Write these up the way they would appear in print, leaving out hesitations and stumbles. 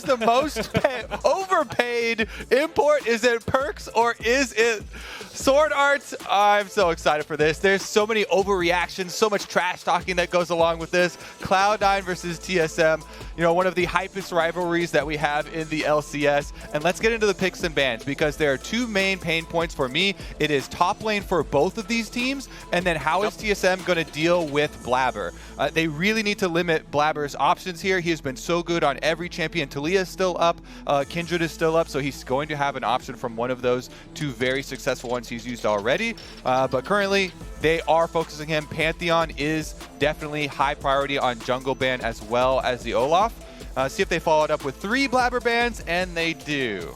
the most overpaid import? Is it Perks or is it Sword Art? I'm so excited for this. There's so many overreactions, so much trash talking that goes along with this. Cloud9 versus TSM, one of the hypest rivalries that we have in the LCS. And let's get into the picks and bans, because there are two main pain points for me. It is top lane for both of these teams, and then how is TSM going to deal with Blabber? They really need to limit Blabber's options here. He has been so good on every champion. Talia is still up, Kindred is still up, so he's going to have an option from one of those two very successful ones he's used already. But currently, they are focusing him. Pantheon is definitely high priority on jungle ban as well as the Olaf. See if they follow it up with 3 Blabber bans, and they do.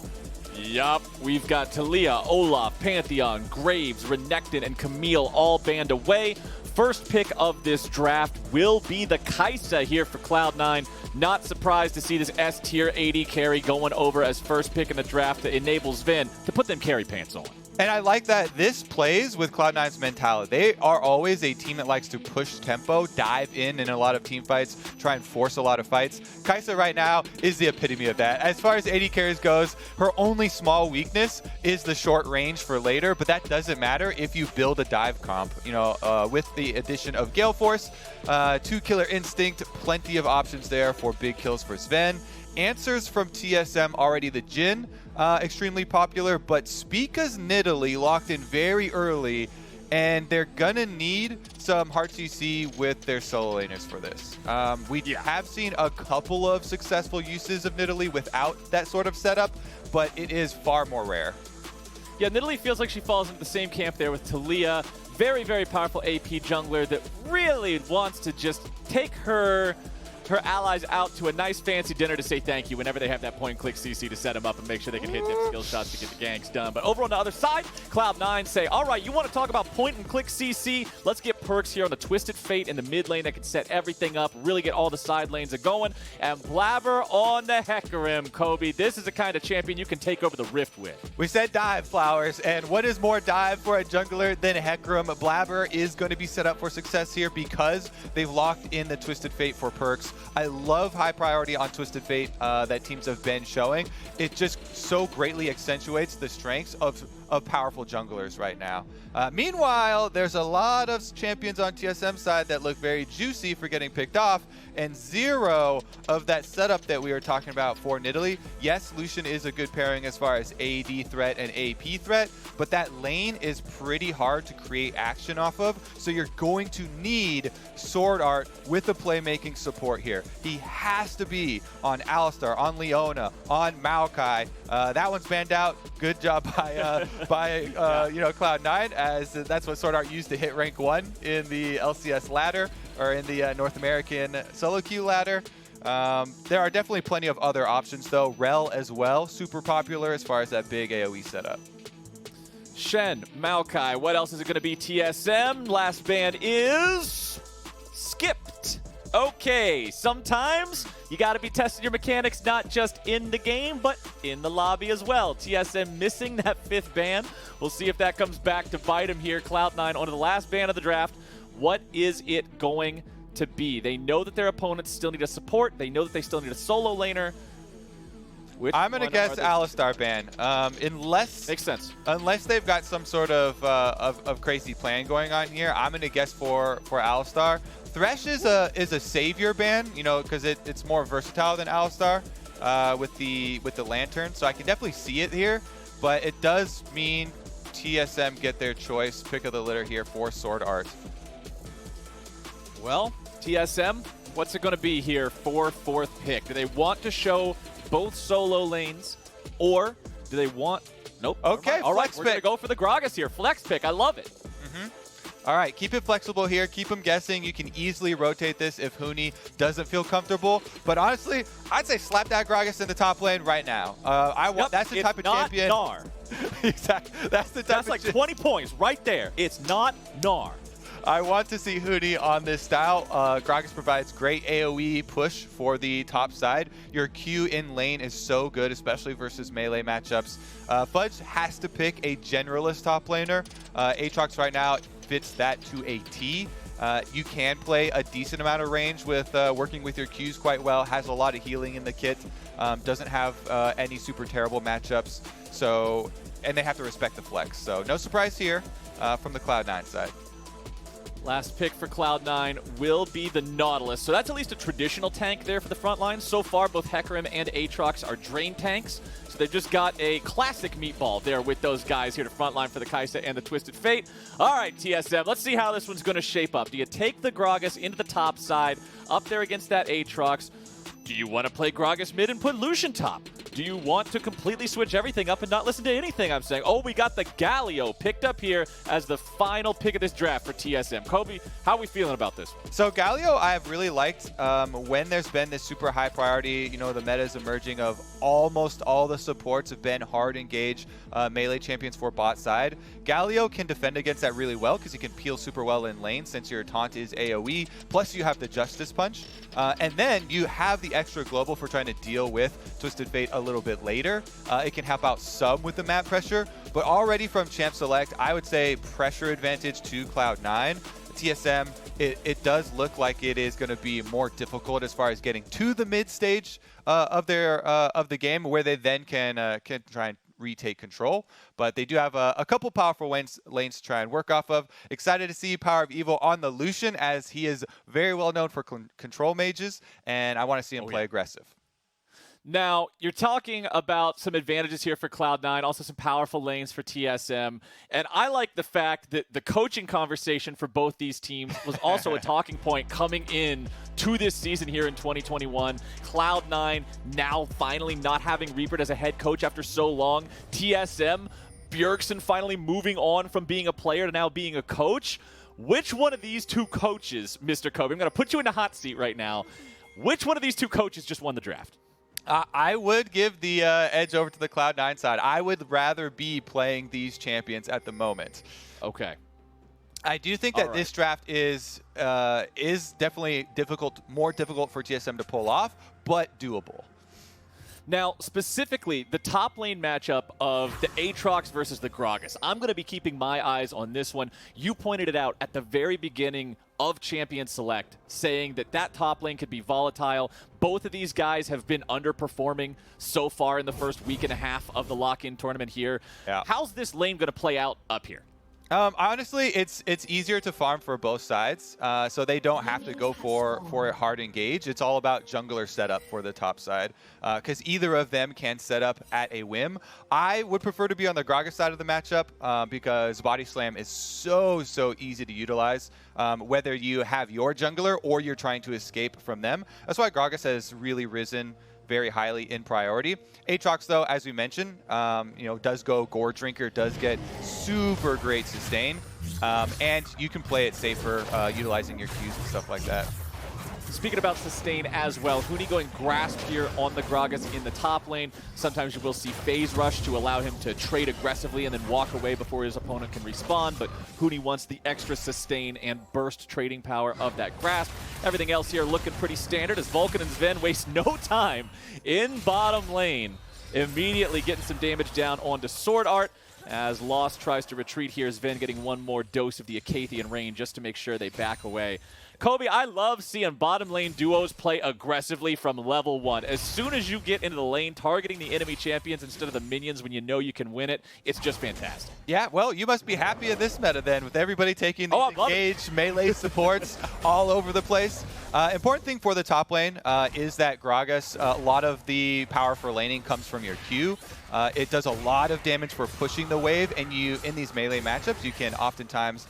Yup, we've got Talia, Olaf, Pantheon, Graves, Renekton, and Camille all banned away. First pick of this draft will be the Kai'Sa here for Cloud9. Not surprised to see this S-tier AD carry going over as first pick in the draft to enable Sven to put them carry pants on. And I like that this plays with Cloud9's mentality. They are always a team that likes to push tempo, dive in a lot of team fights, try and force a lot of fights. Kai'Sa right now is the epitome of that. As far as AD carries goes, her only small weakness is the short range for later, but that doesn't matter if you build a dive comp. With the addition of Gale Force, 2 Killer Instinct, plenty of options there for big kills for Sven. Answers from TSM already the Jhin, extremely popular, but Spica's Nidalee locked in very early, and they're gonna need some hard CC with their solo laners for this. We have seen a couple of successful uses of Nidalee without that sort of setup, but it is far more rare. Yeah, Nidalee feels like she falls into the same camp there with Talia. Very, very powerful AP jungler that really wants to just take her allies out to a nice fancy dinner to say thank you whenever they have that point-and-click CC to set them up and make sure they can hit them skill shots to get the ganks done. But over on the other side, Cloud9 say, all right, you want to talk about point-and-click CC? Let's get Perks here on the Twisted Fate in the mid lane that can set everything up, really get all the side lanes a-going. And Blabber on the Hecarim, Kobe. This is the kind of champion you can take over the Rift with. We said dive, Flowers, and what is more dive for a jungler than Hecarim? Blabber is going to be set up for success here because they've locked in the Twisted Fate for Perks. I love high priority on Twisted Fate that teams have been showing. It just so greatly accentuates the strengths of powerful junglers right now. Meanwhile, there's a lot of champions on TSM side that look very juicy for getting picked off, and 0 of that setup that we were talking about for Nidalee. Yes, Lucian is a good pairing as far as AD threat and AP threat, but that lane is pretty hard to create action off of, so you're going to need Sword Art with the playmaking support here. He has to be on Alistar, on Leona, on Maokai. That one's banned out. Good job by Cloud9, as that's what Sword Art used to hit rank 1 in the LCS ladder, or in the North American solo queue ladder. There are definitely plenty of other options though. Rel as well, super popular as far as that big AoE setup. Shen, Maokai, what else is it going to be? TSM, last ban is skipped. Okay, sometimes you got to be testing your mechanics not just in the game, but in the lobby as well. TSM missing that 5th ban. We'll see if that comes back to bite him here. Cloud9 on to the last ban of the draft. What is it going to be? They know that their opponents still need a support. They know that they still need a solo laner. I'm going to guess Alistar ban. Makes sense. Unless they've got some sort of crazy plan going on here, I'm going to guess for Alistar. Thresh is a savior ban, because it's more versatile than Alistar with the lantern. So I can definitely see it here, but it does mean TSM get their choice, pick of the litter here for Sword Art. Well, TSM, what's it going to be here for 4th pick? Do they want to show both solo lanes, or do they want... Nope. Okay, all right, we're going to go for the Gragas here. Flex pick. I love it. All right, keep it flexible here. Keep them guessing. You can easily rotate this if Huni doesn't feel comfortable. But honestly, I'd say slap that Gragas in the top lane right now. That's the type of champion. Gnar. Exactly. That's like 20 points right there. It's not Gnar. I want to see Huni on this style. Gragas provides great AoE push for the top side. Your Q in lane is so good, especially versus melee matchups. Fudge has to pick a generalist top laner. Aatrox right now fits that to a T. You can play a decent amount of range with working with your Qs quite well. Has a lot of healing in the kit. Doesn't have any super terrible matchups. So, and they have to respect the flex. So no surprise here from the Cloud9 side. Last pick for Cloud9 will be the Nautilus. So that's at least a traditional tank there for the front line. So far, both Hecarim and Aatrox are drain tanks. So they've just got a classic meatball there with those guys here to front line for the Kai'Sa and the Twisted Fate. All right, TSM, let's see how this one's going to shape up. Do you take the Gragas into the top side, up there against that Aatrox? Do you want to play Gragas mid and put Lucian top? Do you want to completely switch everything up and not listen to anything I'm saying? Oh, we got the Galio picked up here as the final pick of this draft for TSM. Kobe, how are we feeling about this? So Galio I have really liked when there's been this super high priority, the meta is emerging of almost all the supports have been hard engage melee champions for bot side. Galio can defend against that really well because he can peel super well in lane since your taunt is AoE, plus you have the Justice Punch. And then you have the extra global for trying to deal with Twisted Fate a little bit later. It can help out some with the map pressure, but already from Champ Select, I would say pressure advantage to Cloud9. TSM, it does look like it is going to be more difficult as far as getting to the mid stage of the game, where they then can try and retake control. But they do have a couple powerful lanes to try and work off of. Excited to see Power of Evil on the Lucian, as he is very well known for control mages, and I want to see him play aggressive. Now, you're talking about some advantages here for Cloud9, also some powerful lanes for TSM, and I like the fact that the coaching conversation for both these teams was also a talking point coming in to this season here in 2021. Cloud9 now finally not having Reaper as a head coach after so long. TSM, Bjergsen finally moving on from being a player to now being a coach. Which one of these two coaches, Mr. Kobe, I'm going to put you in the hot seat right now, which one of these two coaches just won the draft? I would give the edge over to the Cloud9 side. I would rather be playing these champions at the moment. Okay. I do think that this draft is definitely more difficult for TSM to pull off, but doable. Now, specifically, the top lane matchup of the Aatrox versus the Gragas. I'm going to be keeping my eyes on this one. You pointed it out at the very beginning of Champion Select, saying that top lane could be volatile. Both of these guys have been underperforming so far in the first week and a half of the Lock-In tournament here. Yeah. How's this lane going to play out up here? Honestly, it's easier to farm for both sides, so they don't have to go for a hard engage. It's all about jungler setup for the top side, because either of them can set up at a whim. I would prefer to be on the Gragas side of the matchup because Body Slam is so easy to utilize, whether you have your jungler or you're trying to escape from them. That's why Gragas has really risen very highly in priority. Aatrox, though, as we mentioned, does go Gore Drinker, does get super great sustain, and you can play it safer utilizing your Qs and stuff like that. Speaking about sustain as well, Huni going Grasp here on the Gragas in the top lane. Sometimes you will see Phase Rush to allow him to trade aggressively and then walk away before his opponent can respawn, but Huni wants the extra sustain and burst trading power of that Grasp. Everything else here looking pretty standard as Vulcan and Sven waste no time in bottom lane. Immediately getting some damage down onto Sword Art. As Lost tries to retreat here, Sven getting one more dose of the Acathian rain just to make sure they back away. Kobe, I love seeing bottom lane duos play aggressively from level 1. As soon as you get into the lane, targeting the enemy champions instead of the minions when you know you can win it, it's just fantastic. Yeah, well, you must be happy in this meta then, with everybody taking these engaged melee supports all over the place. Important thing for the top lane is that Gragas, a lot of the power for laning comes from your Q. It does a lot of damage for pushing the wave, and in these melee matchups, you can oftentimes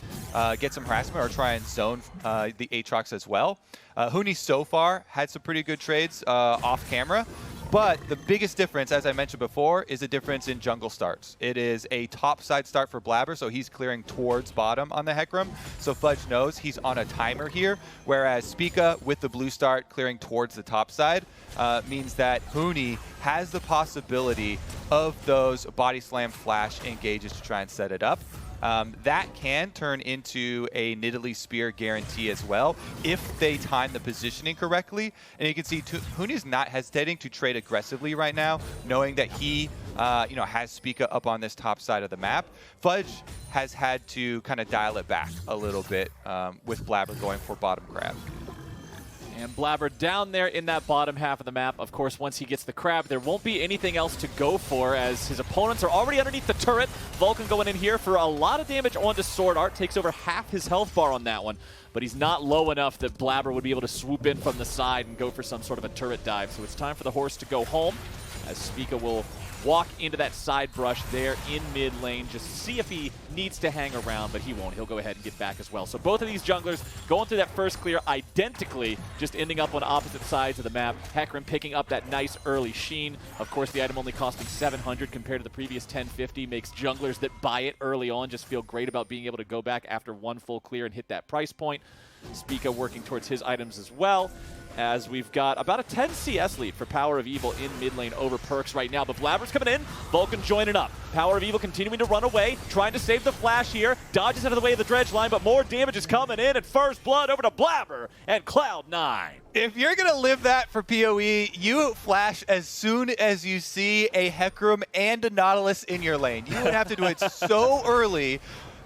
get some harassment or try and zone the Aatrox as well. Huni so far had some pretty good trades off camera, but the biggest difference, as I mentioned before, is a difference in jungle starts. It is a top side start for Blabber, so he's clearing towards bottom on the Hecarim. So Fudge knows he's on a timer here, whereas Spica with the blue start clearing towards the top side means that Huni has the possibility of those Body Slam flash engages to try and set it up. that can turn into a Nidalee Spear guarantee as well if they time the positioning correctly. And you can see Huni's not hesitating to trade aggressively right now, knowing that he has Spica up on this top side of the map. Fudge has had to kind of dial it back a little bit with Blabber going for bottom crab. And Blabber down there in that bottom half of the map. Of course, once he gets the crab, there won't be anything else to go for as his opponents are already underneath the turret. Vulcan going in here for a lot of damage onto Sword Art. Takes over half his health bar on that one. But he's not low enough that Blabber would be able to swoop in from the side and go for some sort of a turret dive. So it's time for the horse to go home as Spica will walk into that side brush there in mid lane, just see if he needs to hang around, but he won't. He'll go ahead and get back as well. So both of these junglers going through that first clear identically, just ending up on opposite sides of the map. Hecarim picking up that nice early sheen. Of course, the item only costing 700 compared to the previous 1050 makes junglers that buy it early on just feel great about being able to go back after one full clear and hit that price point. Spica working towards his items as well, as we've got about a 10 CS lead for Power of Evil in mid lane over Perks right now. But Blabber's coming in, Vulcan joining up. Power of Evil continuing to run away, trying to save the flash here. Dodges out of the way of the dredge line, but more damage is coming in, and first blood over to Blabber and Cloud9. If you're going to live that for PoE, you flash as soon as you see a Hecarim and a Nautilus in your lane. You would have to do it so early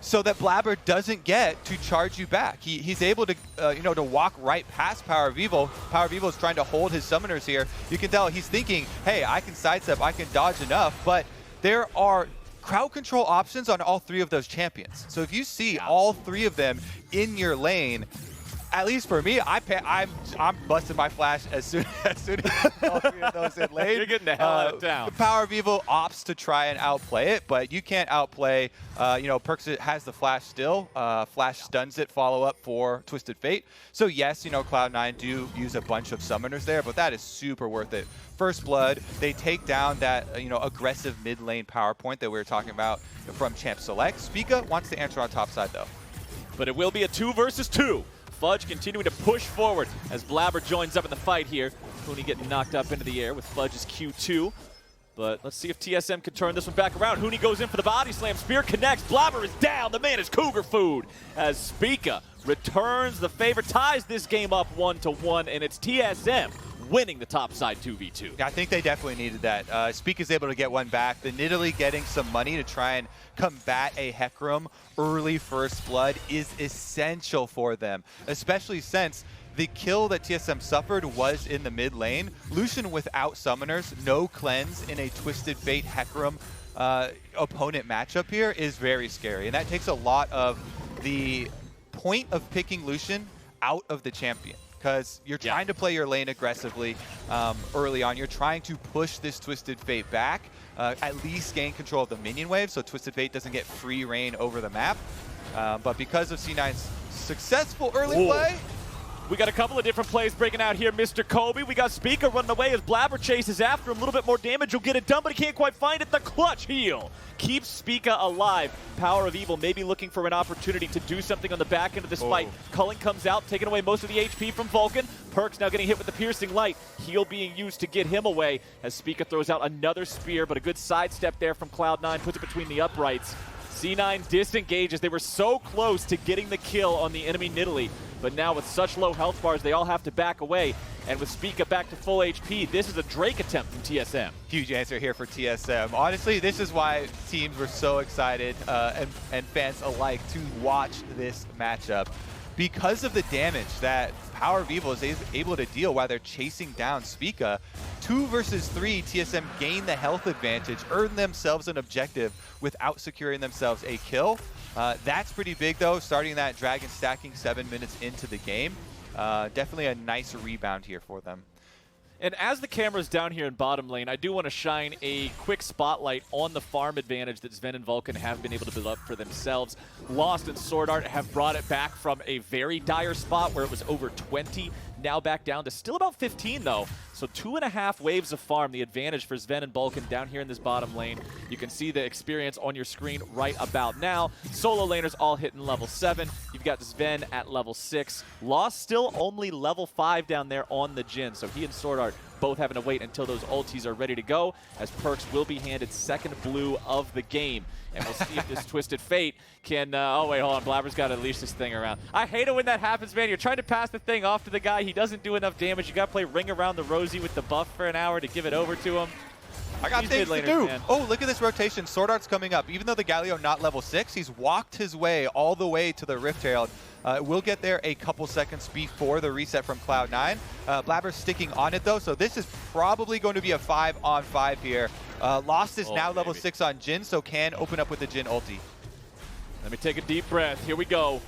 so that Blabber doesn't get to charge you back. He's able to, to walk right past Power of Evil. Power of Evil is trying to hold his summoners here. You can tell he's thinking, hey, I can sidestep, I can dodge enough, but there are crowd control options on all three of those champions. So if you see all three of them in your lane, at least for me, I'm busting my flash as soon as all three of those in lane. You're getting the hell out of town. The Power of Evil opts to try and outplay it, but you can't outplay. Perks has the flash still. Flash stuns it. Follow up for Twisted Fate. So yes, Cloud9 do use a bunch of summoners there, but that is super worth it. First blood, they take down that aggressive mid lane power point that we were talking about from Champ Select. Spica wants to answer on top side though, but it will be a 2 versus 2. Fudge continuing to push forward as Blabber joins up in the fight here. Huni getting knocked up into the air with Fudge's Q2. But let's see if TSM can turn this one back around. Huni goes in for the body slam. Spear connects. Blabber is down. The man is cougar food as Spica returns the favor, ties this game up 1-1, and it's TSM winning the top side 2v2. I think they definitely needed that. Spica's able to get one back. The Nidalee getting some money to try and combat a Hecarim early first blood is essential for them, especially since the kill that TSM suffered was in the mid lane. Lucian without summoners, no cleanse in a Twisted Fate Hecarim opponent matchup here is very scary, and that takes a lot of the point of picking Lucian out of the champion. Because you're trying to play your lane aggressively early on. You're trying to push this Twisted Fate back, at least gain control of the minion wave so Twisted Fate doesn't get free reign over the map. But because of C9's successful early play, we got a couple of different plays breaking out here, Mr. Kobe. We got Spica running away as Blabber chases after him. A little bit more damage will get it done, but he can't quite find it. The clutch heal keeps Spica alive. Power of Evil maybe looking for an opportunity to do something on the back end of this fight. Culling comes out, taking away most of the HP from Vulcan. Perks now getting hit with the piercing light. Heal being used to get him away as Spica throws out another spear, but a good sidestep there from Cloud9 puts it between the uprights. C9 disengages. They were so close to getting the kill on the enemy Nidalee, but now with such low health bars, they all have to back away. And with Spica back to full HP, this is a Drake attempt from TSM. Huge answer here for TSM. Honestly, this is why teams were so excited and fans alike to watch this matchup. Because of the damage that Power of Evil is able to deal while they're chasing down Spica, 2 versus 3, TSM gain the health advantage, earn themselves an objective without securing themselves a kill. That's pretty big though, starting that dragon stacking 7 minutes into the game. Definitely a nice rebound here for them. And as the camera's down here in bottom lane, I do want to shine a quick spotlight on the farm advantage that Sven and Vulcan have been able to build up for themselves. Lost and Sword Art have brought it back from a very dire spot where it was over 20, now back down to still about 15 though. So 2.5 waves of farm, the advantage for Sven and Vulcan down here in this bottom lane. You can see the experience on your screen right about now. Solo laners all hitting level 7. You've got Sven at level 6. Lost still only level 5 down there on the Jhin, so he and Sword Art both having to wait until those ultis are ready to go, as Perks will be handed second blue of the game. And we'll see if this Twisted Fate can... oh, wait, hold on. Blabber's got to unleash this thing around. I hate it when that happens, man. You're trying to pass the thing off to the guy. He doesn't do enough damage. You got to play Ring Around the Rosie with the buff for an hour to give it over to him. I got things to do. Man. Oh, look at this rotation. Sword Art's coming up. Even though the Galio not level 6, he's walked his way all the way to the Rift Herald. We'll get there a couple seconds before the reset from Cloud9. Blabber's sticking on it, though, so this is probably going to be a 5-on-5 here. Lost is now level 6 on Jhin, so can open up with the Jhin ulti. Let me take a deep breath. Here we go.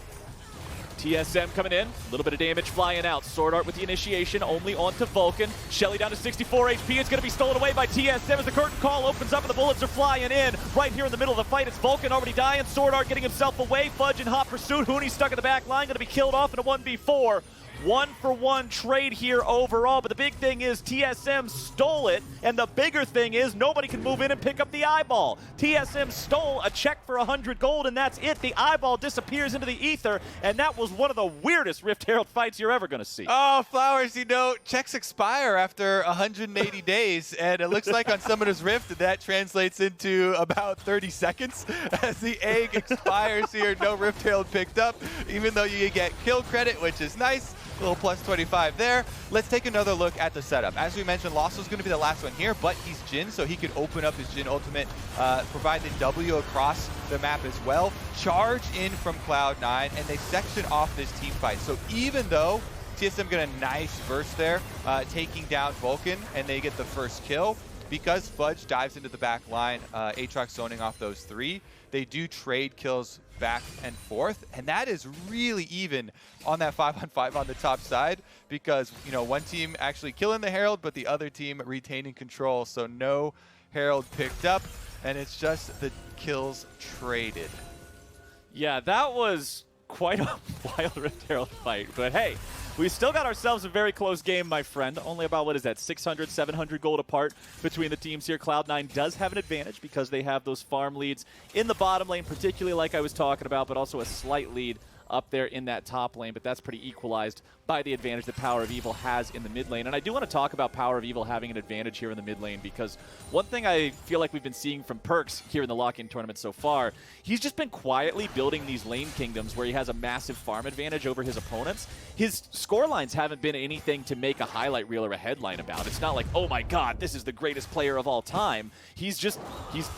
TSM coming in, a little bit of damage flying out. Sword Art with the initiation, only onto Vulcan. Shelly down to 64 HP. It's going to be stolen away by TSM as the curtain call opens up and the bullets are flying in. Right here in the middle of the fight, it's Vulcan already dying. Sword Art getting himself away. Fudge in hot pursuit. Hooney stuck in the back line, going to be killed off in a 1v4. 1-for-1 trade here overall, but the big thing is TSM stole it, and the bigger thing is nobody can move in and pick up the eyeball. TSM stole a check for 100 gold, and that's it. The eyeball disappears into the ether, and that was one of the weirdest Rift Herald fights you're ever going to see. Oh, Flowers, you know, checks expire after 180 days, and it looks like on Summoner's Rift that translates into about 30 seconds as the egg expires here. No Rift Herald picked up, even though you get kill credit, which is nice. A little plus 25 there. Let's take another look at the setup. As we mentioned, Lost was going to be the last one here, but he's Jhin, so he could open up his Jhin ultimate, provide the W across the map as well. Charge in from Cloud9, and they section off this team fight. So even though TSM get a nice burst there, taking down Vulcan, and they get the first kill, because Fudge dives into the back line, Aatrox zoning off those 3, they do trade kills back and forth, and that is really even on that 5-on-5 on the top side, because, you know, one team actually killing the Herald, but the other team retaining control, so no Herald picked up, and it's just the kills traded. Yeah, that was quite a wild Rift Herald fight, but hey, we still got ourselves a very close game, my friend. Only about, what is that, 600, 700 gold apart between the teams here. Cloud9 does have an advantage because they have those farm leads in the bottom lane, particularly like I was talking about, but also a slight lead up there in that top lane, but that's pretty equalized by the advantage that Power of Evil has in the mid lane. And I do want to talk about Power of Evil having an advantage here in the mid lane, because one thing I feel like we've been seeing from Perks here in the Lock-In tournament so far, he's just been quietly building these lane kingdoms where he has a massive farm advantage over his opponents. His score lines haven't been anything to make a highlight reel or a headline about. It's not like, oh my god, this is the greatest player of all time. He's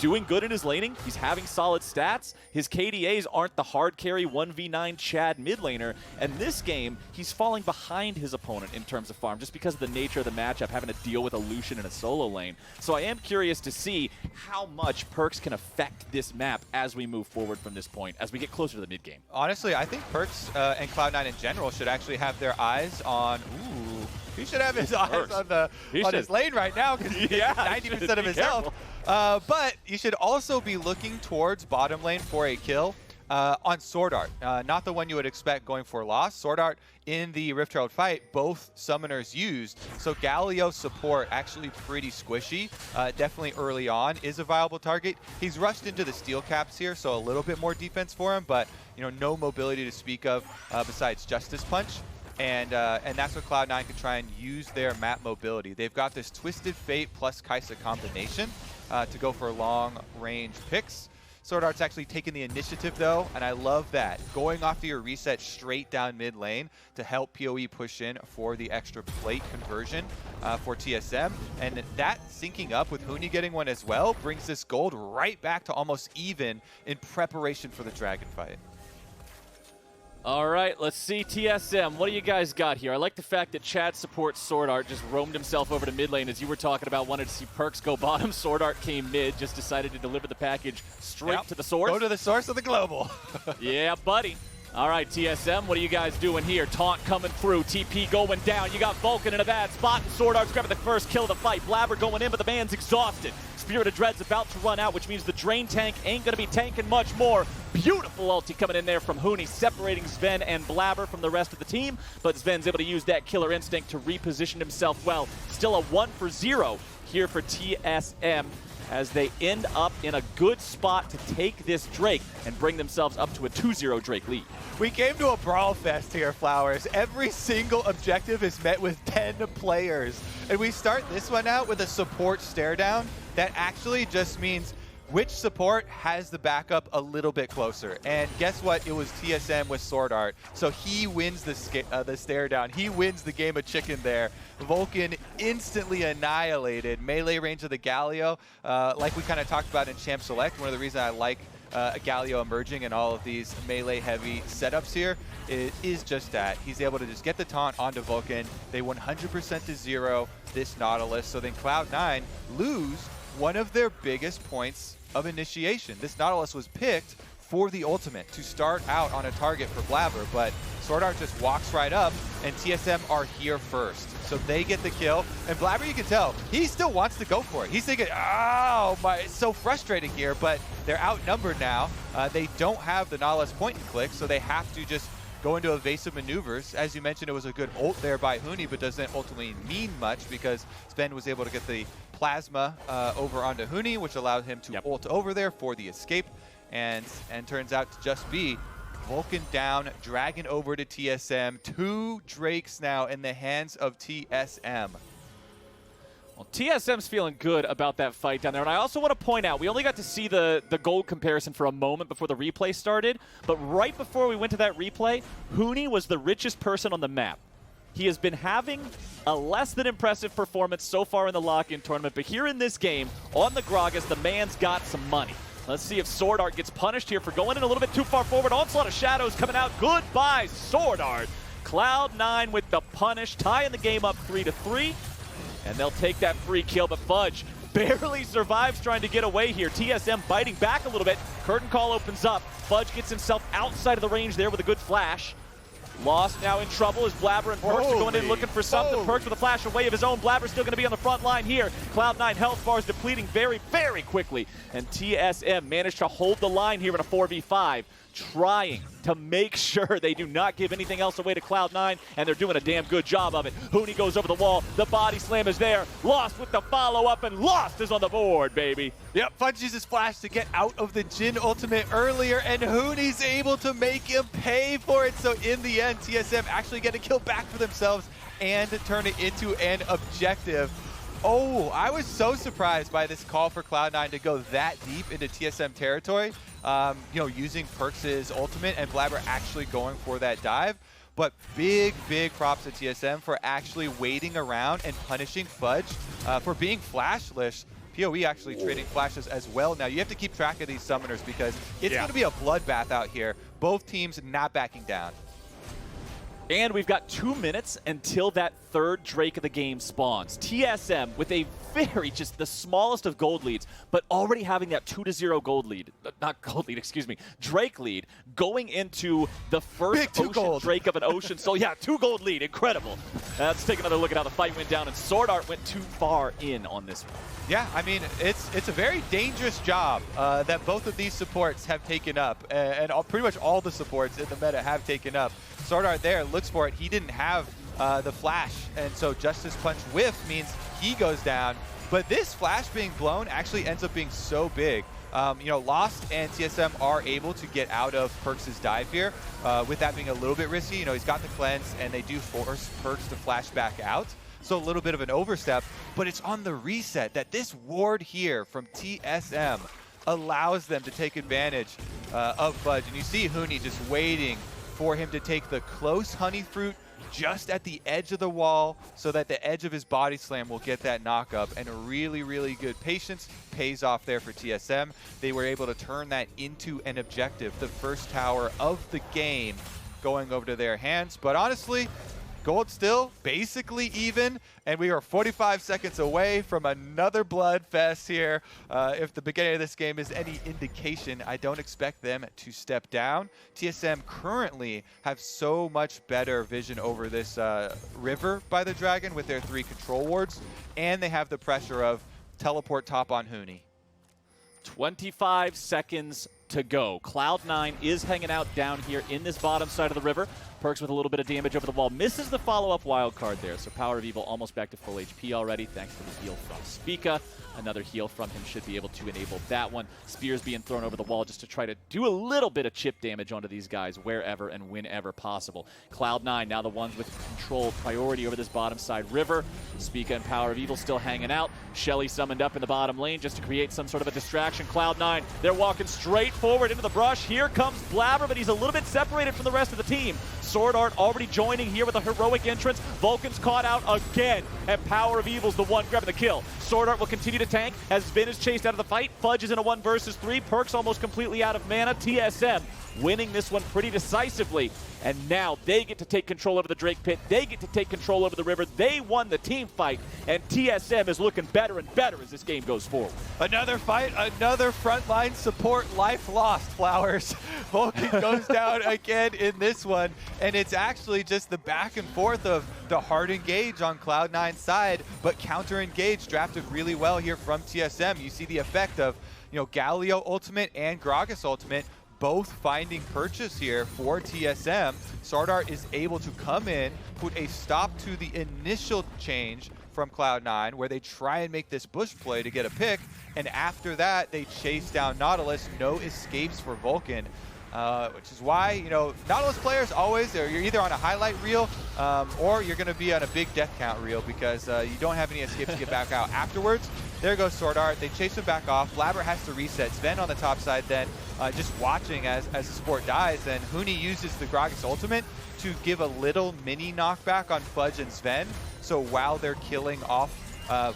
doing good in his laning. He's having solid stats. His KDAs aren't the hard carry 1v9 Chad mid laner. And this game, he's falling behind his opponent in terms of farm just because of the nature of the matchup, having to deal with a Lucian in a solo lane. So I am curious to see how much Perks can affect this map as we move forward from this point, as we get closer to the mid game. Honestly, I think Perks and Cloud9 in general should actually have their eyes on... Ooh, he should have his eyes on his lane right now, because he's 90% of his health. But you should also be looking towards bottom lane for a kill. On Sword Art, not the one you would expect going for Lost. Sword Art in the Rift Herald fight, both summoners used, so Galio support actually pretty squishy. Definitely early on is a viable target. He's rushed into the steel caps here, so a little bit more defense for him, but you know, no mobility to speak of besides Justice Punch. And that's what Cloud9 can try and use their map mobility. They've got this Twisted Fate plus Kai'Sa combination to go for long range picks. Sword Art's actually taking the initiative, though, and I love that. Going off to your reset straight down mid lane to help PoE push in for the extra plate conversion for TSM. And that syncing up with Hooney getting one as well brings this gold right back to almost even in preparation for the Dragon fight. All right, let's see TSM. What do you guys got here? I like the fact that Chad supports Sword Art, just roamed himself over to mid lane as you were talking about, wanted to see Perks go bottom. Sword Art came mid, just decided to deliver the package straight to the source. Go to the source of the global. Yeah, buddy. All right, TSM, what are you guys doing here? Taunt coming through, TP going down. You got Vulcan in a bad spot, and Sword Art's grabbing the first kill of the fight. Blabber going in, but the man's exhausted. Spirit of Dread's about to run out, which means the Drain Tank ain't going to be tanking much more. Beautiful ulti coming in there from Hooney, separating Sven and Blabber from the rest of the team, but Sven's able to use that killer instinct to reposition himself well. Still a 1-for-0 here for TSM as they end up in a good spot to take this Drake and bring themselves up to a 2-0 Drake lead. We came to a brawl fest here, Flowers. Every single objective is met with 10 players. And we start this one out with a support stare down that actually just means which support has the backup a little bit closer. And guess what? It was TSM with Sword Art. So he wins the stare down. He wins the game of chicken there. Vulcan instantly annihilated. Melee range of the Galio, like we kind of talked about in Champ Select. One of the reasons I like Galio emerging in all of these melee-heavy setups here is just that. He's able to just get the taunt onto Vulcan. They 100% to 0 this Nautilus. So then Cloud9 lose one of their biggest points of initiation. This Nautilus was picked for the ultimate to start out on a target for Blabber, but Sword Art just walks right up, and TSM are here first. So they get the kill, and Blabber, you can tell, he still wants to go for it. He's thinking, oh my, it's so frustrating here, but they're outnumbered now. They don't have the Nautilus point and click, so they have to just go into evasive maneuvers. As you mentioned, it was a good ult there by Huni, but doesn't ultimately mean much because Sven was able to get the plasma over onto Huni, which allowed him to ult over there for the escape, and turns out to just be Vulcan down, Dragon over to TSM. 2 Drakes now in the hands of TSM. Well, TSM's feeling good about that fight down there. And I also want to point out, we only got to see the gold comparison for a moment before the replay started. But right before we went to that replay, Huni was the richest person on the map. He has been having a less than impressive performance so far in the Lock-In tournament. But here in this game, on the Gragas, the man's got some money. Let's see if Sword Art gets punished here for going in a little bit too far forward. Onslaught of Shadows coming out. Goodbye, Sword Art. Cloud9 with the punish, tying the game up 3-3. And they'll take that free kill, but Fudge barely survives trying to get away here. TSM biting back a little bit. Curtain call opens up. Fudge gets himself outside of the range there with a good flash. Lost now in trouble as Blabber and Perks are going in looking for something. Perks with a flash away of his own. Blabber's still going to be on the front line here. Cloud9 health bars depleting very, very quickly. And TSM managed to hold the line here in a 4v5, trying to make sure they do not give anything else away to Cloud9, and they're doing a damn good job of it. Huni goes over the wall. The body slam is there. Lost with the follow-up, and Lost is on the board, baby. Yep, Fudge uses Flash to get out of the Jhin ultimate earlier, and Huni's able to make him pay for it. So in the end, TSM actually get a kill back for themselves and turn it into an objective. Oh, I was so surprised by this call for Cloud9 to go that deep into TSM territory. You know, using Perks' ultimate and Blabber actually going for that dive. But big props to TSM for actually waiting around and punishing Fudge for being flashless. PoE actually trading flashes as well. Now you have to keep track of these summoners because it's going to be a bloodbath out here. Both teams not backing down. And we've got 2 minutes until that third Drake of the game spawns. TSM with a very, just the smallest of gold leads, but already having that 2-0 gold lead, not gold lead, excuse me, Drake lead, going into the first Ocean Drake of an Ocean Soul. Yeah, 2 gold lead, incredible. Let's take another look at how the fight went down, and Sword Art went too far in on this one. Yeah, I mean, it's a very dangerous job that both of these supports have taken up, and pretty much all the supports in the meta have taken up. Sword Art there looks for it. He didn't have the flash, and so Justice Punch whiff means he goes down. But this flash being blown actually ends up being so big. You know, Lost and TSM are able to get out of Perks' dive here, with that being a little bit risky. You know, he's got the cleanse, and they do force Perks to flash back out. So a little bit of an overstep, but it's on the reset that this ward here from TSM allows them to take advantage of Fudge. And you see Huni just waiting for him to take the close honey fruit just at the edge of the wall so that the edge of his body slam will get that knock up. And a really good patience pays off there for TSM. They were able to turn that into an objective, the first tower of the game going over to their hands. But honestly, gold still basically even, and we are 45 seconds away from another blood fest here. If the beginning of this game is any indication, I don't expect them to step down. TSM currently have so much better vision over this river by the dragon with their 3 control wards, and they have the pressure of teleport top on Huni. 25 seconds to go. Cloud9 is hanging out down here in this bottom side of the river. Perks with a little bit of damage over the wall. Misses the follow-up wild card there, so Power of Evil almost back to full HP already, thanks to the heal from Spica. Another heal from him should be able to enable that one. Spears being thrown over the wall just to try to do a little bit of chip damage onto these guys wherever and whenever possible. Cloud9 now the ones with control priority over this bottom side river. Spica and Power of Evil still hanging out. Shelly summoned up in the bottom lane just to create some sort of a distraction. Cloud9, they're walking straight forward into the brush. Here comes Blabber, but he's a little bit separated from the rest of the team. Sword Art already joining here with a heroic entrance. Vulcan's caught out again, and Power of Evil's the one grabbing the kill. Sword Art will continue to tank as Vin is chased out of the fight. Fudge is in a 1 versus 3. Perks almost completely out of mana. TSM winning this one pretty decisively. And now they get to take control over the Drake Pit. They get to take control over the river. They won the team fight, and TSM is looking better and better as this game goes forward. Another fight, another frontline support life lost, Flowers. Vulcan goes down again in this one, and it's actually just the back and forth of the hard engage on Cloud9's side, but counter engage drafted really well here from TSM. You see the effect of, Galio ultimate and Gragas ultimate both finding purchase here for TSM. Sword Art is able to come in, put a stop to the initial change from Cloud9, where they try and make this bush play to get a pick, and after that, they chase down Nautilus. No escapes for Vulcan, which is why, Nautilus players always, you're either on a highlight reel or you're going to be on a big death count reel because you don't have any escapes to get back out afterwards. There goes Sword Art. They chase him back off. Blabber has to reset. Sven on the top side then just watching as the support dies. And Huni uses the Gragas ultimate to give a little mini knockback on Fudge and Sven. So while they're killing off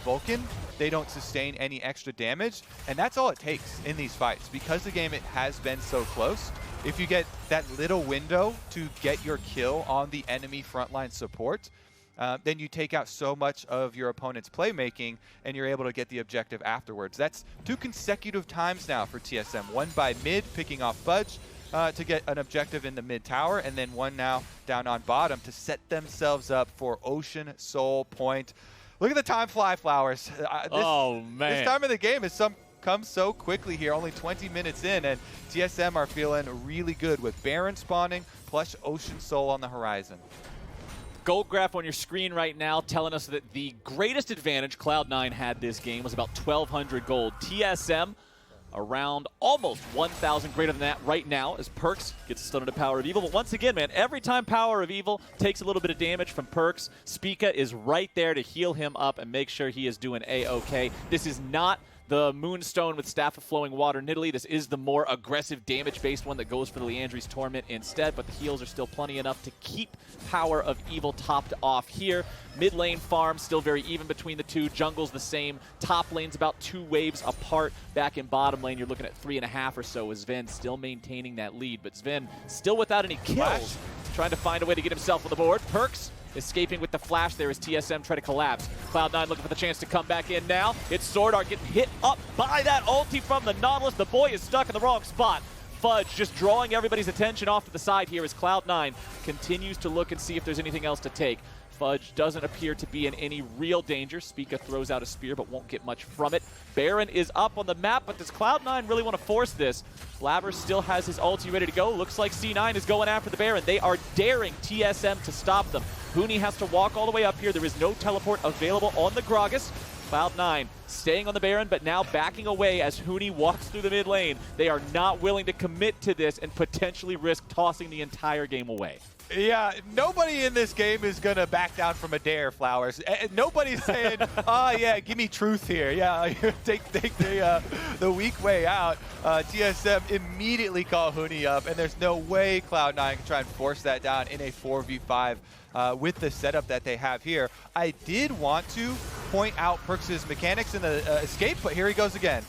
Vulcan, they don't sustain any extra damage. And that's all it takes in these fights. Because the game has been so close, if you get that little window to get your kill on the enemy frontline support, then you take out so much of your opponent's playmaking and you're able to get the objective afterwards. That's 2 consecutive times now for TSM. One by mid, picking off Fudge to get an objective in the mid tower, and then one now down on bottom to set themselves up for Ocean Soul Point. Look at the time fly, Flowers. This time of the game has come so quickly here, only 20 minutes in, and TSM are feeling really good with Baron spawning plus Ocean Soul on the horizon. Gold graph on your screen right now telling us that the greatest advantage Cloud9 had this game was about 1,200 gold. TSM around almost 1,000 greater than that right now as Perks gets a stun into Power of Evil. But once again, man, every time Power of Evil takes a little bit of damage from Perks, Spica is right there to heal him up and make sure he is doing A-okay. This is not the Moonstone with Staff of Flowing Water Nidalee. This is the more aggressive damage-based one that goes for the Leandri's Torment instead, but the heals are still plenty enough to keep Power of Evil topped off here. Mid lane farm still very even between the two. Jungle's the same. Top lane's about 2 waves apart. Back in bottom lane, you're looking at 3.5 or so, as Sven still maintaining that lead. But Sven still without any kills, trying to find a way to get himself on the board. Perks escaping with the flash there as TSM try to collapse. Cloud9 looking for the chance to come back in now. It's Sword Art getting hit up by that ulti from the Nautilus. The boy is stuck in the wrong spot. Fudge just drawing everybody's attention off to the side here as Cloud9 continues to look and see if there's anything else to take. Fudge doesn't appear to be in any real danger. Spica throws out a spear but won't get much from it. Baron is up on the map, but does Cloud9 really want to force this? Blabber still has his ulti ready to go. Looks like C9 is going after the Baron. They are daring TSM to stop them. Huni has to walk all the way up here. There is no teleport available on the Gragas. Cloud9 staying on the Baron, but now backing away as Huni walks through the mid lane. They are not willing to commit to this and potentially risk tossing the entire game away. Yeah, nobody in this game is going to back down from a dare, Flowers. Nobody's saying, yeah, give me truth here. Yeah, take the weak way out. TSM immediately call Huni up, and there's no way Cloud9 can try and force that down in a 4v5 with the setup that they have here. I did want to point out Perks' mechanics in the escape, but here he goes again.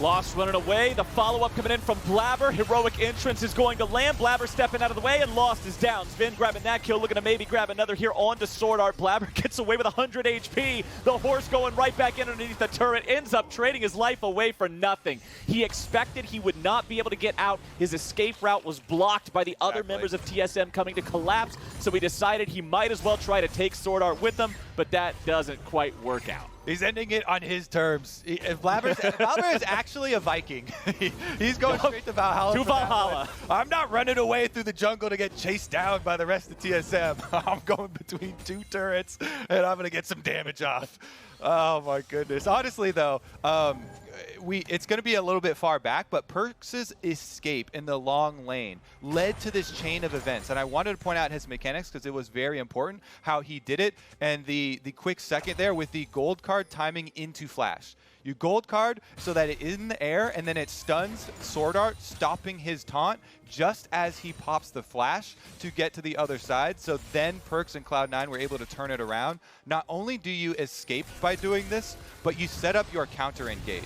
Lost running away. The follow-up coming in from Blabber. Heroic entrance is going to land. Blabber stepping out of the way, and Lost is down. Sven grabbing that kill, looking to maybe grab another here onto Sword Art. Blabber gets away with 100 HP. The horse going right back in underneath the turret. Ends up trading his life away for nothing. He expected he would not be able to get out. His escape route was blocked by the other members of TSM coming to collapse, so he decided he might as well try to take Sword Art with him, but that doesn't quite work out. He's ending it on his terms. Blabber is actually a Viking. He's going straight to Valhalla. To Valhalla. I'm not running away through the jungle to get chased down by the rest of TSM. I'm going between 2 turrets, and I'm going to get some damage off. Oh, my goodness. Honestly, though, it's going to be a little bit far back, but Perks' escape in the long lane led to this chain of events. And I wanted to point out his mechanics because it was very important how he did it. And the quick second there with the gold card timing into flash. You gold card so that it is in the air, and then it stuns Sword Art, stopping his taunt just as he pops the flash to get to the other side. So then Perks and Cloud9 were able to turn it around. Not only do you escape by doing this, but you set up your counter engage.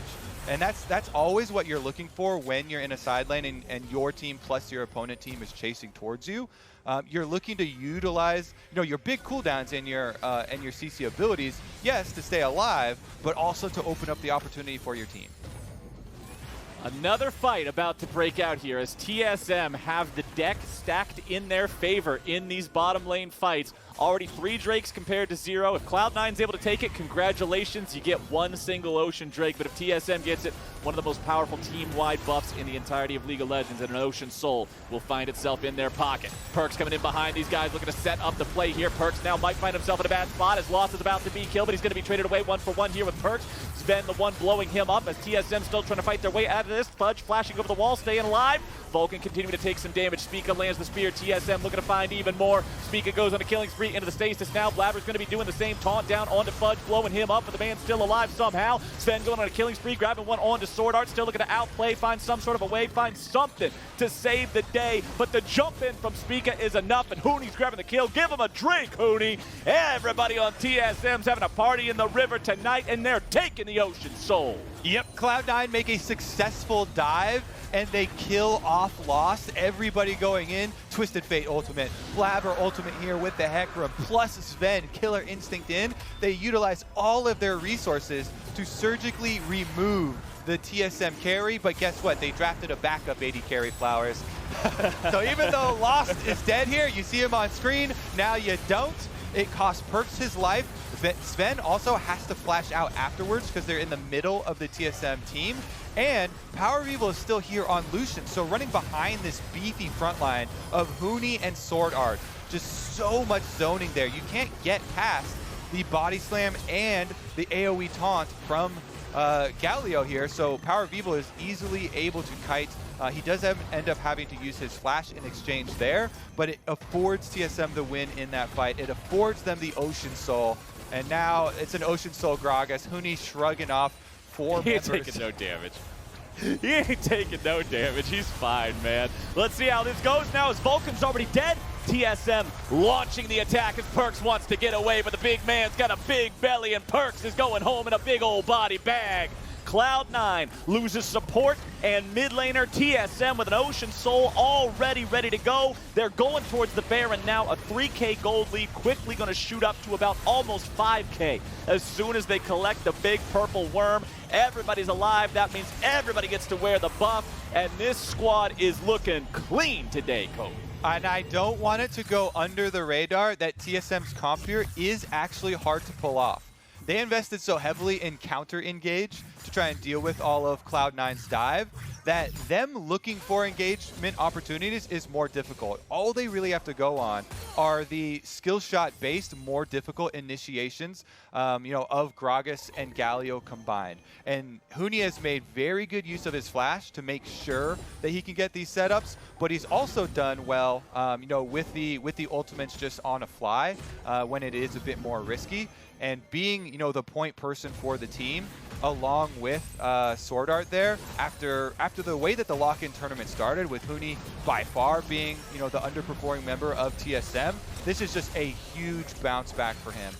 And that's always what you're looking for when you're in a side lane and your team plus your opponent team is chasing towards you. You're looking to utilize, your big cooldowns and your CC abilities, yes, to stay alive, but also to open up the opportunity for your team. Another fight about to break out here as TSM have the deck stacked in their favor in these bottom lane fights. Already 3 Drakes compared to 0. If Cloud9's able to take it, congratulations, you get 1 single Ocean Drake. But if TSM gets it, one of the most powerful team-wide buffs in the entirety of League of Legends, and an Ocean Soul will find itself in their pocket. Perks coming in behind these guys, looking to set up the play here. Perks now might find himself in a bad spot as Lost is about to be killed, but he's going to be traded away 1-for-1 here with Perks. Sven, the one blowing him up as TSM still trying to fight their way out of this. Fudge flashing over the wall, staying alive. Vulcan continuing to take some damage. Spica lands the spear. TSM looking to find even more. Spica goes on a killing spree into the stasis now. Blabber's going to be doing the same taunt down onto Fudge, blowing him up, but the man's still alive somehow. Sven going on a killing spree, grabbing one onto Sword Art, still looking to outplay, find some sort of a way, find something to save the day. But the jump in from Spica is enough, and Hooney's grabbing the kill. Give him a drink, Hooney. Everybody on TSM's having a party in the river tonight, and they're taking the Ocean Soul. Yep, Cloud9 make a successful dive, and they kill off Lost. Everybody going in. Twisted Fate ultimate. Blabber ultimate here with the Hecarim, plus Sven, Killer Instinct in. They utilize all of their resources to surgically remove the TSM carry, but guess what? They drafted a backup AD carry, Flowers. So even though Lost is dead here, you see him on screen, now you don't. It costs Perks his life. Sven also has to flash out afterwards because they're in the middle of the TSM team. And Power of Evil is still here on Lucian, so running behind this beefy front line of Hooney and Sword Art. Just so much zoning there. You can't get past the body slam and the AoE taunt from Galio here, so Power of Evil is easily able to kite. He does end up having to use his flash in exchange there, but it affords TSM the win in that fight. It affords them the Ocean Soul, and now it's an Ocean Soul Gragas. Hooney shrugging off 4 members. He ain't taking no damage. He ain't taking no damage. He's fine, man. Let's see how this goes now as Vulcan's already dead. TSM launching the attack as Perks wants to get away, but the big man's got a big belly and Perks is going home in a big old body bag. Cloud9 loses support, and mid laner TSM with an Ocean Soul already ready to go. They're going towards the Baron now, a 3K gold lead, quickly going to shoot up to about almost 5K. As soon as they collect the big purple worm, everybody's alive. That means everybody gets to wear the buff, and this squad is looking clean today, Kobe. And I don't want it to go under the radar that TSM's comp here is actually hard to pull off. They invested so heavily in counter engage to try and deal with all of Cloud9's dive that them looking for engagement opportunities is more difficult. All they really have to go on are the skill shot based, more difficult initiations, of Gragas and Galio combined. And Hooney has made very good use of his flash to make sure that he can get these setups, but he's also done well, with the ultimates just on a fly when it is a bit more risky. And being, the point person for the team, along with Sword Art there, after the way that the Lock-In tournament started, with Hooney by far being, the underperforming member of TSM, this is just a huge bounce back for him.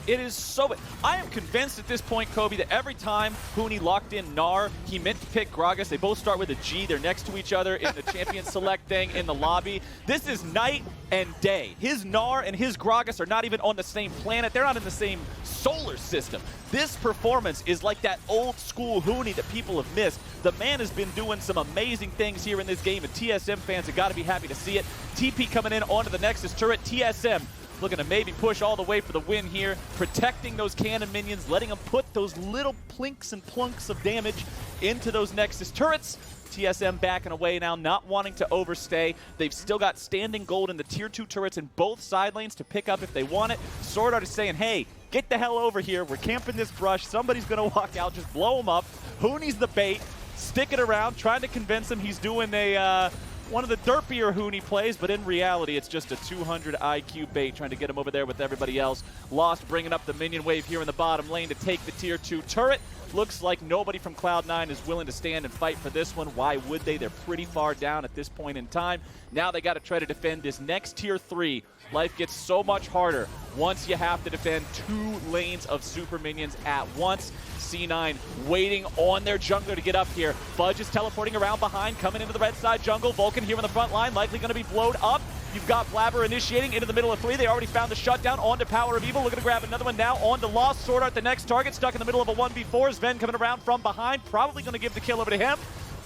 It is so... I am convinced at this point, Kobe, that every time Hooney locked in Gnar, he meant to pick Gragas. They both start with a G. They're next to each other in the champion select thing in the lobby. This is night and day. His Gnar and his Gragas are not even on the same planet. They're not in the same solar system. This performance is like that old school Hooney that people have missed. The man has been doing some amazing things here in this game, and TSM fans have got to be happy to see it. TP coming in onto the Nexus turret. TSM looking to maybe push all the way for the win here, protecting those cannon minions, letting them put those little plinks and plunks of damage into those Nexus turrets. TSM backing away now, not wanting to overstay. They've still got standing gold in the tier 2 turrets in both side lanes to pick up if they want it. Sword Art is saying, hey, get the hell over here. We're camping this brush. Somebody's going to walk out, just blow him up. Hooney's the bait. Stick it around, trying to convince him he's doing a one of the derpier Hooney plays, but in reality, it's just a 200 IQ bait, trying to get him over there with everybody else. Lost bringing up the minion wave here in the bottom lane to take the tier 2 turret. Looks like nobody from Cloud9 is willing to stand and fight for this one. Why would they? They're pretty far down at this point in time. Now they got to try to defend this next tier 3. Life gets so much harder once you have to defend 2 lanes of super minions at once. C9 waiting on their jungler to get up here. Fudge is teleporting around behind, coming into the red side jungle. Vulcan here in the front line, likely going to be blowed up. You've got Blabber initiating into the middle of 3. They already found the shutdown. On to Power of Evil. Looking to grab another one now. On to Lost. Sword Art, the next target. Stuck in the middle of a 1v4. Sven coming around from behind. Probably going to give the kill over to him.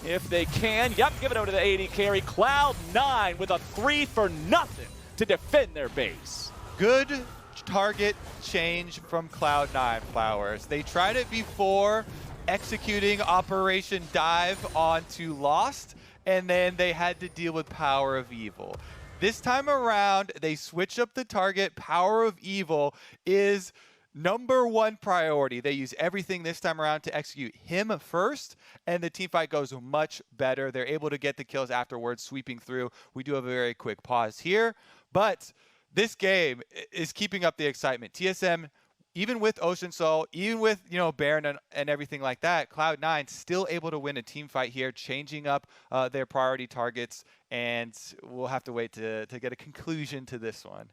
If they can. Yep, give it over to the AD carry. Cloud9 with a 3 for nothing to defend their base. Good target change from Cloud9, Flowers. They tried it before, executing Operation Dive onto Lost, and then they had to deal with Power of Evil. This time around, they switch up the target. Power of Evil is #1 priority. They use everything this time around to execute him first, and the teamfight goes much better. They're able to get the kills afterwards, sweeping through. We do have a very quick pause here, but this game is keeping up the excitement. TSM, even with Ocean Soul, even with Baron and everything like that, Cloud9 still able to win a team fight here, changing up their priority targets, and we'll have to wait to get a conclusion to this one.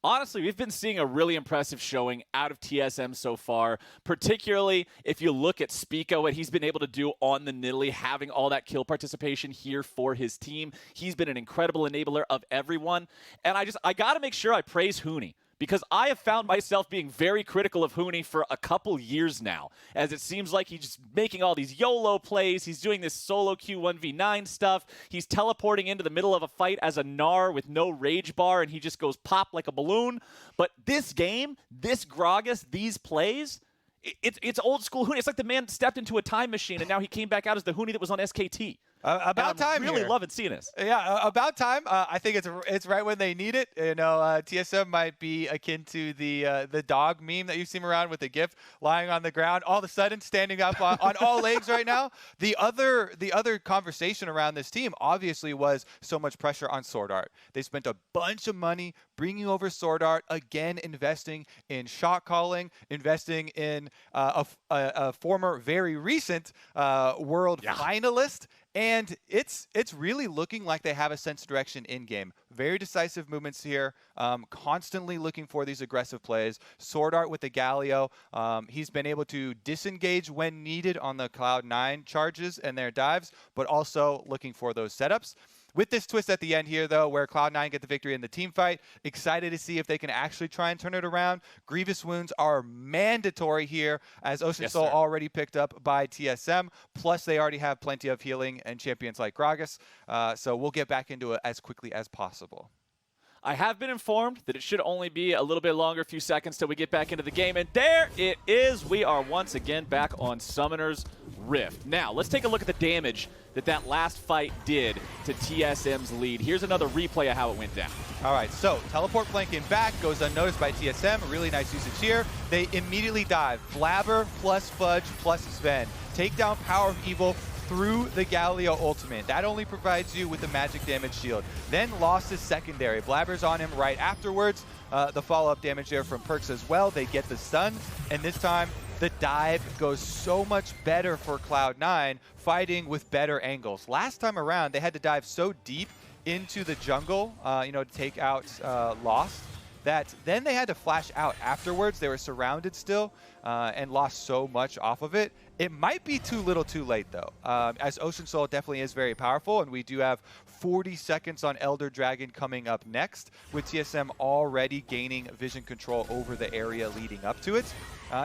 Honestly, we've been seeing a really impressive showing out of TSM so far, particularly if you look at Spico, what he's been able to do on the Nidalee, having all that kill participation here for his team. He's been an incredible enabler of everyone. And I got to make sure I praise Hooney, because I have found myself being very critical of Hooney for a couple years now, as it seems like he's just making all these YOLO plays. He's doing this solo Q 1v9 stuff. He's teleporting into the middle of a fight as a Gnar with no rage bar, and he just goes pop like a balloon. But this game, this Gragas, these plays, it's old school Hooney. It's like the man stepped into a time machine, and now he came back out as the Hooney that was on SKT. About time. Really here. loving seeing this. Yeah, about time. I think it's right when they need it. TSM might be akin to the dog meme that you've seen around with the GIF lying on the ground, all of a sudden standing up on all legs right now. The other conversation around this team obviously was so much pressure on Sword Art. They spent a bunch of money bringing over Sword Art, again investing in shot calling, investing in a former, very recent world finalist. And it's really looking like they have a sense of direction in-game. Very decisive movements here, constantly looking for these aggressive plays. Sword Art with the Galio. He's been able to disengage when needed on the Cloud9 charges and their dives, but also looking for those setups. With this twist at the end here, though, where Cloud9 get the victory in the team fight, excited to see if they can actually try and turn it around. Grievous wounds are mandatory here, as Ocean Soul already picked up by TSM. Plus, they already have plenty of healing and champions like Gragas. So we'll get back into it as quickly as possible. I have been informed that it should only be a little bit longer, a few seconds till we get back into the game. And there it is. We are once again back on Summoner's Rift. Now, let's take a look at the damage that last fight did to TSM's lead. Here's another replay of how it went down. All right, so teleport flanking back goes unnoticed by TSM. Really nice usage here. They immediately dive. Blabber plus Fudge plus Sven. Take down Power of Evil through the Galio ultimate. That only provides you with the magic damage shield. Then Lost is secondary. Blabber's on him right afterwards. The follow-up damage there from Perks as well. They get the stun, and this time the dive goes so much better for Cloud9, fighting with better angles. Last time around, they had to dive so deep into the jungle, to take out Lost, that then they had to flash out afterwards. They were surrounded still and lost so much off of it. It might be too little too late, though, as Ocean Soul definitely is very powerful, and we do have 40 seconds on Elder Dragon coming up next, with TSM already gaining vision control over the area leading up to it.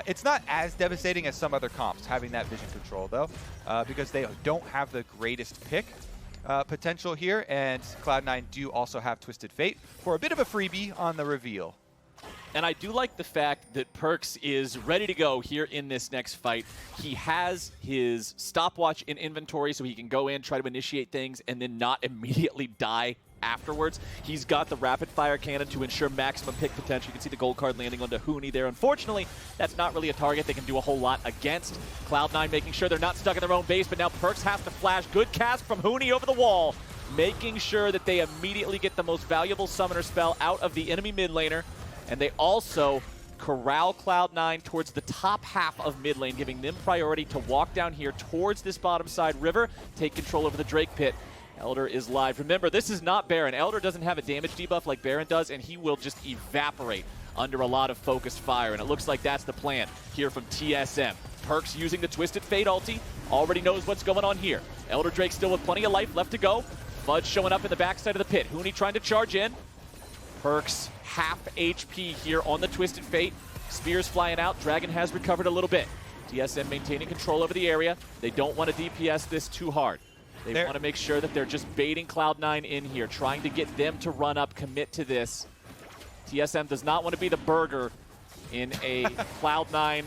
It's not as devastating as some other comps having that vision control, though, because they don't have the greatest pick. potential here, and Cloud9 do also have Twisted Fate for a bit of a freebie on the reveal. And I do like the fact that Perks is ready to go here in this next fight. He has his stopwatch in inventory so he can go in, try to initiate things, and then not immediately die afterwards. He's got the rapid fire cannon to ensure maximum pick potential. You can see the gold card landing onto Huni there. Unfortunately, that's not really a target they can do a whole lot against. Cloud9 making sure they're not stuck in their own base, but now Perks has to flash. Good cast from Huni over the wall, making sure that they immediately get the most valuable summoner spell out of the enemy mid laner. And they also corral Cloud9 towards the top half of mid lane, giving them priority to walk down here towards this bottom side river, take control over the Drake pit. Elder is live. Remember, this is not Baron. Elder doesn't have a damage debuff like Baron does, and he will just evaporate under a lot of focused fire. And it looks like that's the plan here from TSM. Perks using the Twisted Fate ulti, already knows what's going on here. Elder Drake still with plenty of life left to go. Fudge showing up in the backside of the pit. Huni trying to charge in. Perks half HP here on the Twisted Fate. Spears flying out. Dragon has recovered a little bit. TSM maintaining control over the area. They don't want to DPS this too hard. They want to make sure that they're just baiting Cloud9 in here, trying to get them to run up, commit to this. TSM does not want to be the burger in a Cloud9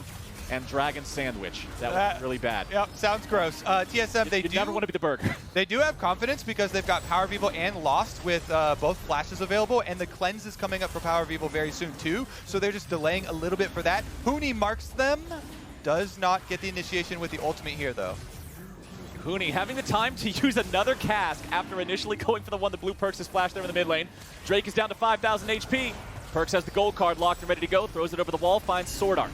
and Dragon sandwich. That would be really bad. Yep, sounds gross. TSM, they never want to be the burger. They do have confidence because they've got Power Vivo and Lost with both flashes available, and the cleanse is coming up for Power Vivo very soon too, so they're just delaying a little bit for that. Huni marks them, does not get the initiation with the ultimate here though. Huni having the time to use another cast after initially going for the one that blue Perks has flashed there in the mid lane. Drake is down to 5,000 HP. Perks has the gold card locked and ready to go, throws it over the wall, finds Sword Art.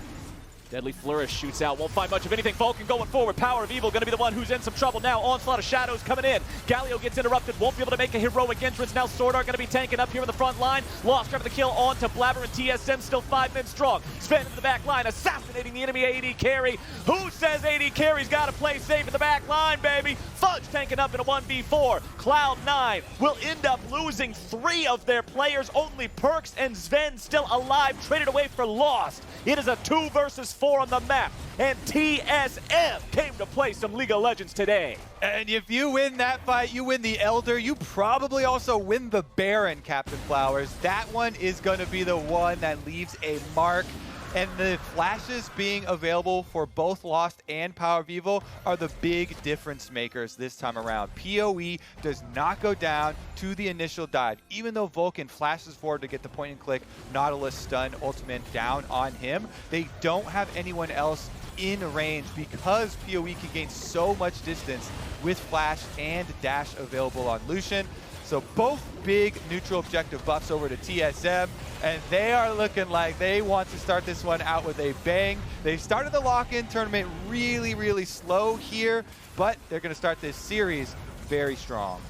Deadly Flourish shoots out, won't find much of anything. Vulcan going forward, Power of Evil gonna be the one who's in some trouble now. Onslaught of Shadows coming in. Galio gets interrupted, won't be able to make a heroic entrance. Now Sword Art gonna be tanking up here in the front line. Lost grabbing the kill on to Blabber, and TSM still 5 men strong. Sven in the back line, assassinating the enemy AD carry. Who says AD carry's gotta play safe in the back line, baby? Fudge tanking up in a 1v4. Cloud9 will end up losing 3 of their players. Only Perks and Sven still alive, traded away for Lost. It is a 2 versus 4 on the map, and TSM came to play some League of Legends today. And if you win that fight, you win the Elder, you probably also win the Baron, Captain Flowers. That one is going to be the one that leaves a mark. And the flashes being available for both Lost and Power Vivo are the big difference makers this time around. PoE does not go down to the initial dive. Even though Vulcan flashes forward to get the point and click Nautilus stun ultimate down on him, they don't have anyone else in range because PoE can gain so much distance with flash and dash available on Lucian. So both big neutral objective buffs over to TSM, and they are looking like they want to start this one out with a bang. They started the lock-in tournament really, really slow here, but they're going to start this series very strong.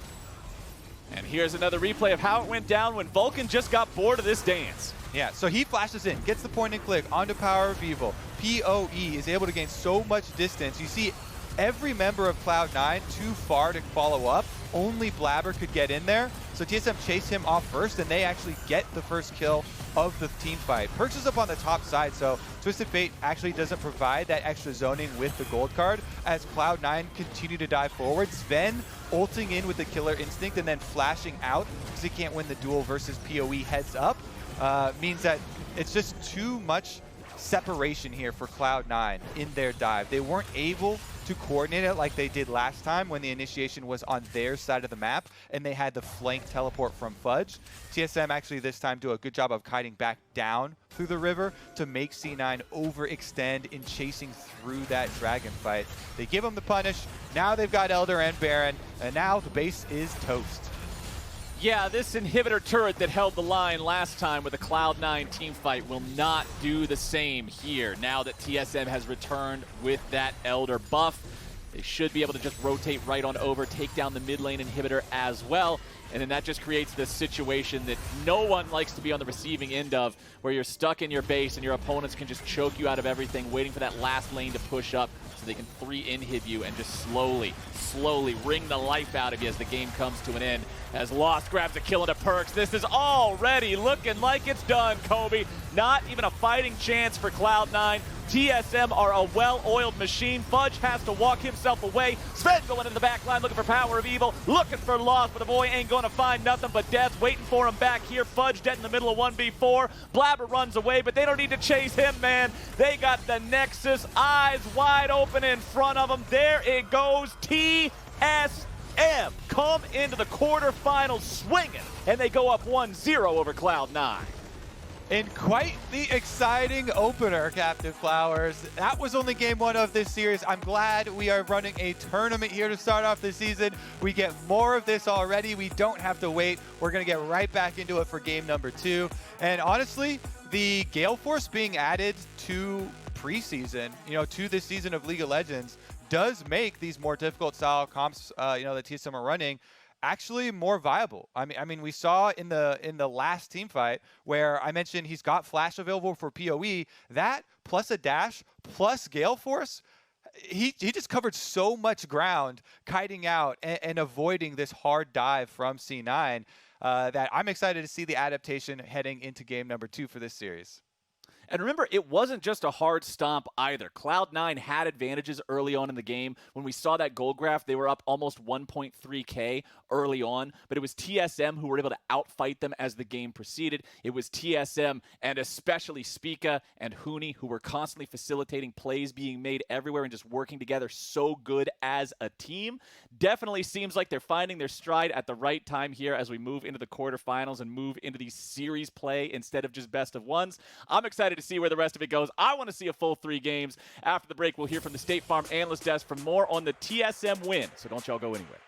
And here's another replay of how it went down when Vulcan just got bored of this dance. Yeah, so he flashes in, gets the point and click onto Power of Evil. PoE is able to gain so much distance. You see every member of Cloud9 too far to follow up. Only Blabber could get in there, so TSM chased him off first, and they actually get the first kill of the team fight. Perks is up on the top side, so Twisted Fate actually doesn't provide that extra zoning with the gold card as Cloud9 continue to dive forward. Sven ulting in with the Killer Instinct and then flashing out because he can't win the duel versus PoE heads up means that it's just too much separation here for Cloud9 in their dive. They weren't able to coordinate it like they did last time when the initiation was on their side of the map and they had the flank teleport from Fudge. TSM actually this time do a good job of kiting back down through the river to make C9 overextend in chasing through that dragon fight. They give them the punish. Now they've got Elder and Baron, and now the base is toast. Yeah, this inhibitor turret that held the line last time with the Cloud9 team fight will not do the same here. Now that TSM has returned with that Elder buff, they should be able to just rotate right on over, take down the mid lane inhibitor as well. And then that just creates this situation that no one likes to be on the receiving end of, where you're stuck in your base and your opponents can just choke you out of everything, waiting for that last lane to push up so they can 3-inhib you and just slowly wring the life out of you as the game comes to an end. As Lost grabs a kill into Perks, this is already looking like it's done, Kobe. Not even a fighting chance for Cloud9. TSM are a well-oiled machine. Fudge has to walk himself away. Sven going into the back line looking for Power of Evil, looking for loss, but the boy ain't going to find nothing but death. Waiting for him back here. Fudge dead in the middle of 1v4. Blabber runs away, but they don't need to chase him, man. They got the Nexus, eyes wide open in front of them. There it goes. TSM come into the quarterfinals swinging, and they go up 1-0 over Cloud9. In quite the exciting opener, Captain Flowers. That was only game one of this series. I'm glad we are running a tournament here to start off the season. We get more of this already. We don't have to wait. We're going to get right back into it for game number 2. And honestly, the Gale Force being added to preseason, to this season of League of Legends, does make these more difficult style comps, that TSM are running, actually more viable. I mean, we saw in the last team fight where I mentioned he's got Flash available for PoE. That plus a dash plus Gale Force, he just covered so much ground kiting out and avoiding this hard dive from C9 that I'm excited to see the adaptation heading into game number 2 for this series. And remember, it wasn't just a hard stomp either. Cloud9 had advantages early on in the game. When we saw that gold graph, they were up almost 1.3K early on, but it was TSM who were able to outfight them as the game proceeded. It was TSM and especially Spica and Huni who were constantly facilitating plays being made everywhere and just working together so good as a team. Definitely seems like they're finding their stride at the right time here as we move into the quarterfinals and move into these series play instead of just best of ones. I'm excited to see where the rest of it goes. I want to see a full 3 games. After the break, we'll hear from the State Farm Analyst Desk for more on the TSM win, so don't y'all go anywhere.